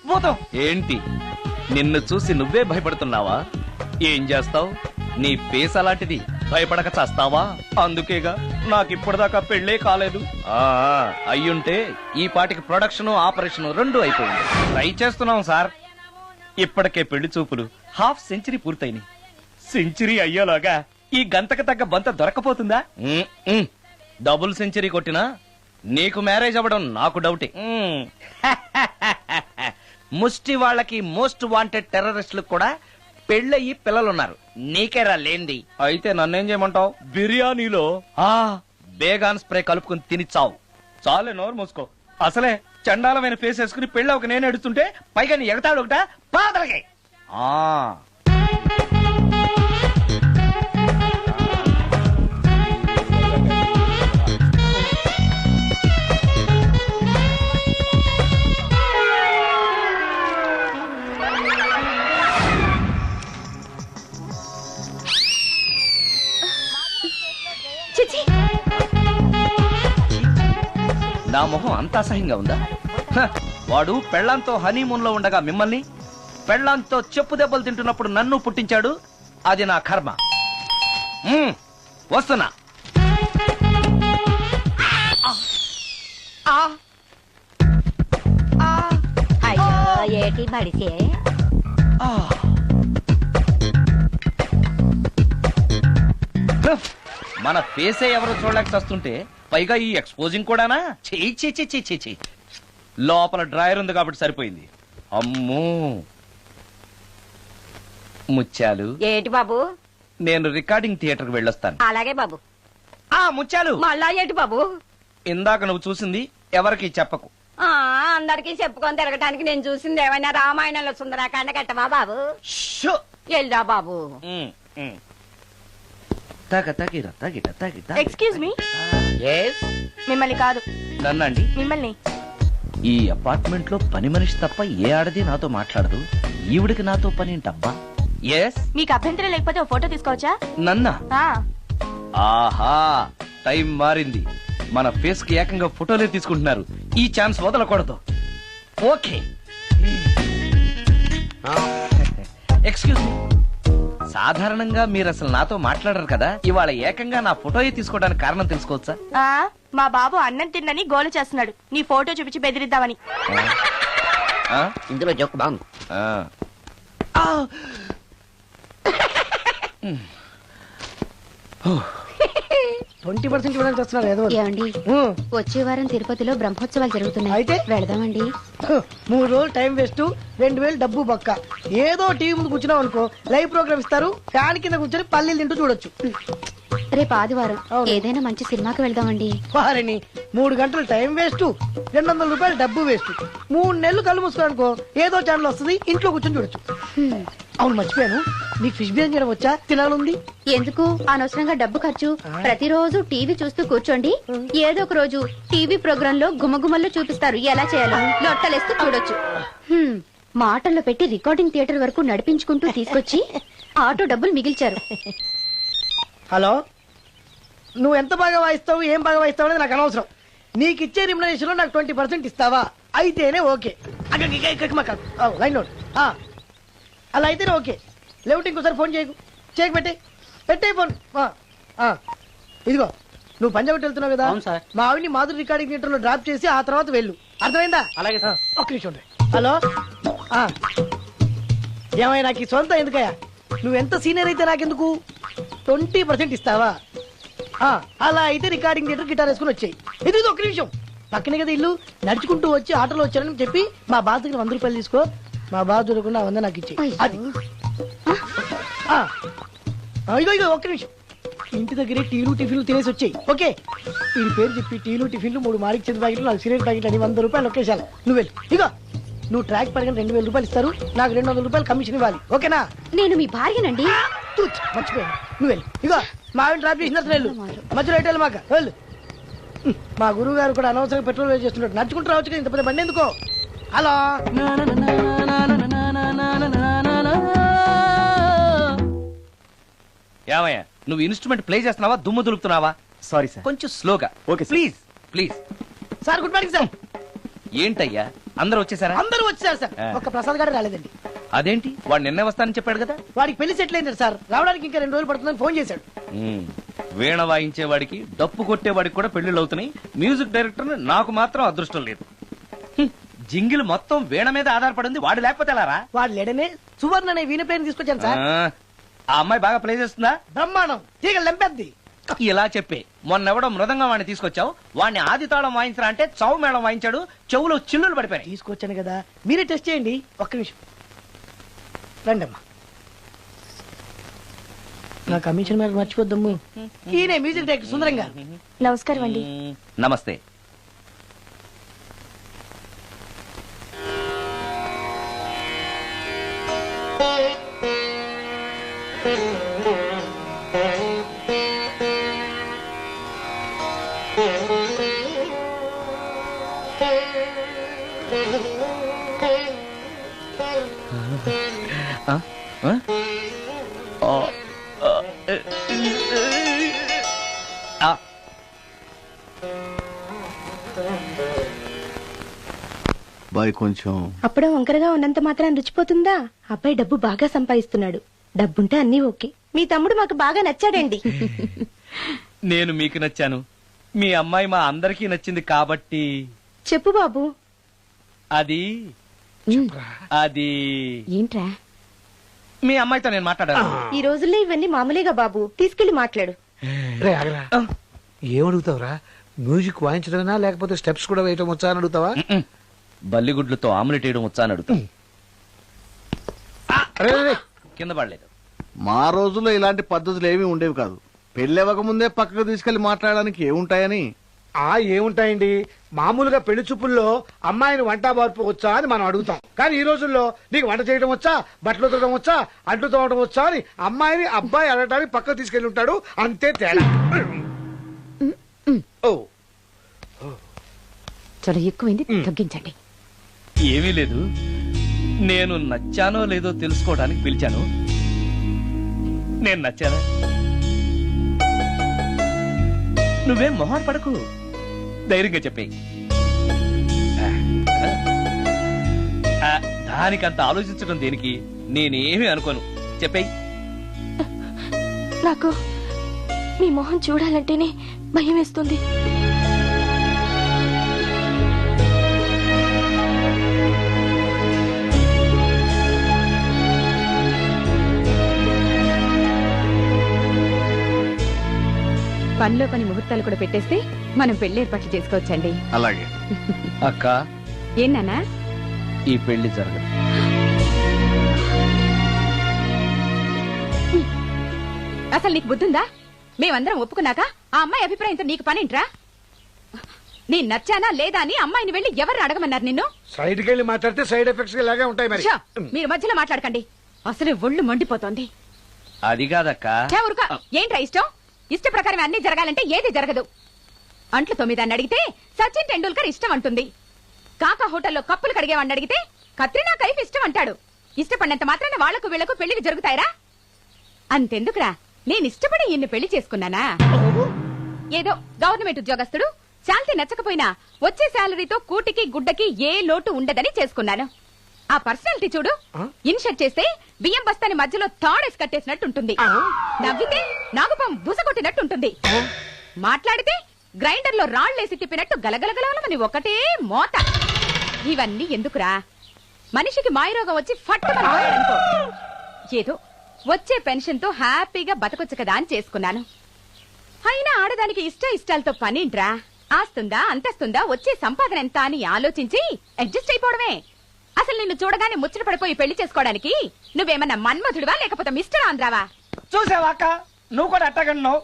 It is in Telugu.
చచ్చిపోతాం. ఏంటి నిన్ను చూసి నువ్వే భయపడుతున్నావా? ఏం చేస్తావు? నీ ఫేస్ అలాంటిది, భయపడక చేస్తావా? అందుకేగా నాకిప్పటిదాకా పెళ్లే కాలేదు. అయ్యుంటే ఈ పాటికి ప్రొడక్షన్ ఆపరేషన్ రెండు అయిపోయింది. ట్రై చేస్తున్నాం సార్. ఇప్పటికే పెళ్లి చూపులు హాఫ్ సెంచరీ పూర్తయినాయి. సెంచరీ అయ్యేలాగా ఈ గంతకు తగ్గ బంత దొరకపోతుందా? డబుల్ సెంచరీ కొట్టినా నీకు మ్యారేజ్ అవ్వడం నాకు డౌటే. ముష్టి వాళ్ళకి మోస్ట్ వాంటెడ్ టెర్రరిస్టులకు కూడా పెళ్ళయి పిల్లలున్నారు. నీకేరా లేంది. అయితే నన్నేం చేయమంటావు? బిర్యానీలో బేగాన్ స్ప్రే కలుపుకుని తిని చావు. చాలే, నోరు మూసుకో. అసలే చండాలమైన ఫేస్ వేసుకుని పెళ్ళి ఒక నేను ఎడుతుంటే పైగా నీ ఎగతాడు ఒకట పాదలకే. నా మొహం అంత అసహ్యంగా ఉందా? వాడు పెళ్లాంతో హనీమూన్ లో ఉండగా మిమ్మల్ని, పెళ్లాంతో చెప్పు దెబ్బలు తింటున్నప్పుడు నన్ను పుట్టించాడు. అది నా కర్మ. వస్తున్నా. ఏటి బడిసే మన ఫేసే ఎవరు చూడలేక వస్తుంటే పైగా ఈ ఎక్స్పోజింగ్ కూడానా? చెయ్యి. లోపల డ్రాయర్ ఉంది కాబట్టి సరిపోయింది. అమ్మో ముత్యాలు. ఏటి బాబు? నేను రికార్డింగ్ థియేటర్ కి వెళ్ళొస్తాను. అలాగే బాబు. ముత్యాలు, మళ్ళా ఏటి బాబు? ఇందాక నువ్వు చూసింది ఎవరికి చెప్పకు. అందరికి చెప్పుకొని తిరగటానికి నేను చూసింది ఏమైనా రామాయణంలో సుందరాకాండ కట్టవా బాబు? ఎల్దా బాబు. Excuse me. మిమ్మల్ని కాదు. నన్నండి. మిమ్మల్ని. ఈ అపార్ట్మెంట్ లో పని మనిషి తప్ప ఏ ఆడది నాతో మాట్లాడదు. ఈవిడికి నాతో పని ఏంటబ్బా? ఎస్. మీకు అభ్యంతరం లేకపోతే ఓ ఫోటో తీసుకోవచ్చా? నన్నా? ఆహా, టైం మారింది. మన ఫేస్ కి ఏకంగా ఫోటోలే తీసుకుంటున్నారు. ఈ ఛాన్స్ వదలకూడదు. ఓకే. Excuse me. సాధారణంగా మీరు అసలు నాతో మాట్లాడరు కదా. ఇవాళ ఏకంగా నా ఫోటోయే తీసుకోవడానికి కారణం తెలుసుకోవచ్చా? మా బాబు అన్నం తిన్నని గోలు చేస్తున్నాడు. నీ ఫోటో చూపించి బెదిరిద్దామని. ఇందులో జోక్ బాగుంది. 20% ఇవ్వడానికి వస్తున్నారు ఏదో. ఏమండి, వచ్చే వారం తిరుపతిలో బ్రహ్మోత్సవాలు జరుగుతున్నాయి. అయితే వెళదామండి. 3 రోజులు టైం వేస్ట్, 2000 డబ్బు బొక్క. ఏదో టీవీ ముందు కూర్చున్నావు అనుకో, లైవ్ ప్రోగ్రామ్ ఇస్తారు. ఫ్యాన్ కింద కూర్చొని పల్లీలు తింటూ చూడొచ్చు. రేపు ఆదివారం ఏదైనా మంచి సినిమాకి వెళ్దామండి. వారిని 3 గంటలు టైం వేస్ట్, 200 రూపాయలు డబ్బు వేస్ట్. 3 నెలలు కళ్ళు మూసుకో అనుకో, ఏదో ఛానల్ వస్తుంది, ఇంట్లో కూర్చొని చూడొచ్చు. అవును, మర్చిపోయాను, నీకు ఫిష్ బిర్యానీ చేయడం వచ్చా? తినాలుంది. ఎందుకు అనవసరంగా డబ్బు ఖర్చు? ప్రతిరోజు టీవీ చూస్తూ కూర్చోండి. ఏదో ఒక రోజు టీవీ ప్రోగ్రామ్ లో గుమ్మగుమ్మల్లో చూపిస్తారు ఎలా చేయాలో. లొట్టలేస్తూ చూడొచ్చు. మాటల్లో పెట్టి రికార్డింగ్ థియేటర్ వరకు నడిపించుకుంటూ తీసుకొచ్చి ఆటో డబ్బులు మిగిల్చారు. హలో, నువ్వు ఎంత బాగా వాయిస్తావు, ఏం బాగా వాయిస్తావు అనేది నాకు అనవసరం. నీకు ఇచ్చే రిమ్యునరేషన్ లో నాకు 20% ఇస్తావా? అయితేనే ఓకే. Line note. అలా అయితేనే ఓకే. లేవుటి ఇంకోసారి ఫోన్ చేయకు పెట్టే ఫోన్. ఇదిగో, నువ్వు పంజాబ్ వెళ్తున్నావు కదా, మా ఆవిని మాధురి రికార్డింగ్ థియేటర్ లో డ్రాప్ చేసి ఆ తర్వాత వెళ్ళు. అర్థమైందా? అలాగే. ఒక్క నిమిషం. హలో, ఏమయ్య, నాకు ఈ సొంత ఎందుకయ్యా? నువ్వెంత సీనియర్ అయితే నాకెందుకు? 20% ఇస్తావా? అలా అయితే రికార్డింగ్ థియేటర్ గిటార్ వేసుకుని వచ్చాయి. ఇది ఒక్క నిమిషం. పక్కనే కదా ఇల్లు, నడుచుకుంటూ వచ్చి ఆటోలో వచ్చారని చెప్పి మా బాధ దగ్గర 100 రూపాయలు తీసుకో. మా బాధ దొరకకుండా 100 నాకు ఇచ్చేయి. అది ఇగో ఒక్క నిమిషం. ఇంటి దగ్గరే టీలు టిఫిన్లు తినేసి వచ్చాయి. ఓకే, వీడి పేరు చెప్పి టీలు టిఫిన్లు 3 మారికి చెంది ప్యాకెట్లు, 4 సిగరెట్ ప్యాకెట్లు అని 100 రూపాయలు ఒకేసారి. నువ్వు వెళ్ళి ఇగో, నువ్వు ట్రాక్ పడగానే 2000 రూపాయలు ఇస్తారు. నాకు 200 రూపాయలు కమిషన్ ఇవ్వాలి. ఓకేనా? నేను మీ భార్యనండి. మర్చిపోయాను. నువ్వు వెళ్ళి ఇగో, మా ఆవిడ ట్రాప్ చేసిన వెళ్ళు. మధ్యలో ఎటు మాక వెళ్ళు. మా గురువు గారు కూడా అనవసరంగా పెట్రోల్ వేస్ట్ చేస్తున్నాడు. నడుచుకుంటూ రావచ్చు కదా, ఇంత పెద్ద బండి ఎందుకో. హలో, ఏమయ్యా, నువ్వు ఇన్స్ట్రుమెంట్ ప్లే చేస్తున్నావా, దుమ్ము దులుపుతున్నావా? సారీ సార్, కొంచెం స్లోగా. Okay please. Sir good morning sir. ఏంటయ్యా, అందరూ వచ్చేసారా? అందరూ వచ్చారు సార్, ఒక్క ప్రసాద్ గారు రాలేదండి. అదేంటి, వాడు నిన్నే వస్తానని చెప్పాడు కదా. వాడికి పెళ్లి సెటిల్ అయింది సార్, రావడానికి ఇంకా 2 రోజులు పడుతుందని ఫోన్ చేశాడు. వీణ వాయించేవాడికి డప్పు కొట్టేవాడికి కూడా పెళ్లిళ్ళు అవుతున్నాయి. మ్యూజిక్ డైరెక్టర్ నాకు మాత్రం అదృష్టం లేదు. జింగిల్ మొత్తం వీణ మీద ఆధారపడింది, వాడు లేకపోతే ఎలారా? వాడు లేడనే సువర్ణ అనే వీణ ప్లేని తీసుకొచ్చాను సార్. ఆ అమ్మాయి బాగా ప్లే చేస్తుందా? బ్రహ్మాండం, తీగ లెంపెద్ది. ఇలా చెప్పే మొన్నెవడో మృదంగం వాడిని తీసుకొచ్చావు, వాడిని ఆది తాళం వాయించరా అంటే చౌ మేళం వాయించాడు, చెవులో చిల్లులు పడిపోయాయి. తీసుకొచ్చాను కదా, మీరే టెస్ట్ చేయండి. ఒక్క నిమిషం రండమ్మా. నా కమిషన్ మీద మర్చిపోద్దమ్ము. ఈయనే మ్యూజిక్ డైరెక్టర్ సుందరం గారు. నమస్కారం అండి. నమస్తే. బాయ్ కొంచెం అప్పుడే వంకరగా ఉన్నంత మాత్రం రుచిపోతుందా? అబ్బాయి డబ్బు బాగా సంపాదిస్తున్నాడు, డబ్బుంటే అన్నీ ఓకే. మీ తమ్ముడు మాకు బాగా నచ్చాడండి. నేను మీకు నచ్చాను, మీ అమ్మాయి మా అందరికీ నచ్చింది కాబట్టి. చెప్పు బాబు. అది అది ఏంట్రా? మీ అమ్మాయితో నేను మాట్లాడాను. ఈ రోజుల్లో ఇవన్నీ మామూలుగా బాబు, తీసుకెళ్లి మాట్లాడు. ఏమడుగుతావురా? మ్యూజిక్ వాయించడమేనా లేకపోతే స్టెప్స్ కూడా వేయటం వచ్చా అని అడుగుతావా? బల్లిగుడ్లతో ఆమ్లెట్ వేయడం వచ్చా అని అడుగుతా. కింద పడలేదు. మా రోజుల్లో ఇలాంటి పద్ధతులు ఏమీ ఉండేవి కాదు. పెళ్ళెవక ముందే పక్కకు తీసుకెళ్లి మాట్లాడడానికి ఏముంటాయని. ఏముంటాయండి, మామూలుగా పెళ్లి చూపుల్లో అమ్మాయిని వంట బార్పు వచ్చా అని మనం అడుగుతాం. కానీ ఈ రోజుల్లో నీకు వంట చేయడం వచ్చా, బట్టలు ఉతకడం వచ్చా, అంట్లు తోమడం వచ్చా అని అమ్మాయిని అబ్బాయి అడగడానికి పక్కకు తీసుకెళ్లి ఉంటాడు, అంతే తేడా. ఓ చాలా ఎక్కువైంది, తగ్గించండి. ఏమీ లేదు, నేను నచ్చానో లేదో తెలుసుకోవడానికి పిలిచాను. నేను నచ్చానా? నువ్వేం మొహం పడకు, ధైర్యంగా చెప్పేయి. దానికంత ఆలోచించడం దేనికి? నేనేమీ అనుకోను, చెప్పేయి. నాకు మీ మొహం చూడాలంటేనే భయం వేస్తుంది. పనిలో పని ముహూర్తాలు కూడా పెట్టేస్తే మనం పెళ్లి ఏర్పాట్లు చేసుకోవచ్చండి. అలాగే అక్క, ఏనానా ఈ పెళ్లి జరగదు. అసలు నీకు బుద్ధుందా? మేమందరం ఒప్పుకున్నాక ఆ అమ్మాయి అభిప్రాయంతో నీకు పనింట్రా? నేను నచ్చానా లేదా అని అమ్మాయిని వెళ్ళి ఎవరు అడగమన్నారు నిన్ను? సైడ్కి వెళ్ళి మాట్లాడితే సైడ్ ఎఫెక్ట్స్ ఇలాగే ఉంటాయి. మరి ఛ, మీరు మధ్యలో మాట్లాడకండి, అసలు ఒళ్ళు మండిపోతోంది. అది కాదక్క. ఏంట్రా ఇష్టం? ఇష్ట ప్రకారం అన్ని జరగాలంటే ఏది జరగదు. అంట్లు 9 అడిగితే సచిన్ టెండూల్కర్ ఇష్టం అంటుంది. కాకా హోటల్లో కప్పులు కడిగేవాడిని అడిగితే కత్రినా కైఫ్ ఇష్టం అంటాడు. ఇష్టపడినంత మాత్రాన వాళ్లకు వీళ్లకు పెళ్లికి జరుగుతాయరా? అంతెందుకురా, నేను ఇష్టపడి ఇన్ని పెళ్లి చేసుకున్నానా? ఏదో గవర్నమెంట్ ఉద్యోగస్తుడు, శాలరీ నచ్చకపోయినా వచ్చే శాలరీతో కూటికి గుడ్డకి ఏ లోటు ఉండదని చేసుకున్నాను. ఆ పర్సనాలిటీ చూడు, ఇన్షర్ట్ చేస్తే బియ్యం బస్తాని మధ్యలో తాడేసి కట్టేసినట్టుంటుంది. నవ్వితే నాగుపం బుసగొట్టినట్టుంటుంది. మాట్లాడితే గ్రైండర్ లో రాళ్లేసి తిప్పినట్టు గలగలగలమని ఒకటే మోత. ఇవన్నీ ఎందుకురా? మనిషికి మాయరోగం వచ్చి ఫట్టుమని పోయాడనుకో, ఏదో వచ్చే పెన్షన్ తో హ్యాపీగా బతకొచ్చు కదా అని చేసుకున్నాను. అయినా ఆడదానికి ఇష్టాలతో పనింట్రా? ఆస్తుందా, అంతస్తుందా, వచ్చే సంపాదన ఎంత అని ఆలోచించి అడ్జస్ట్ అయిపోవడమే. అసలు నిన్ను చూడగానే ముచ్చట పడిపోయి పెళ్లి చేసుకోవడానికి నువ్వేమన్నా మన్మధుడివా లేకపోతే మిస్టర్ ఆంధ్రావా? చూసావా అక్క, నువ్వు కూడా అట్టగన్నావు.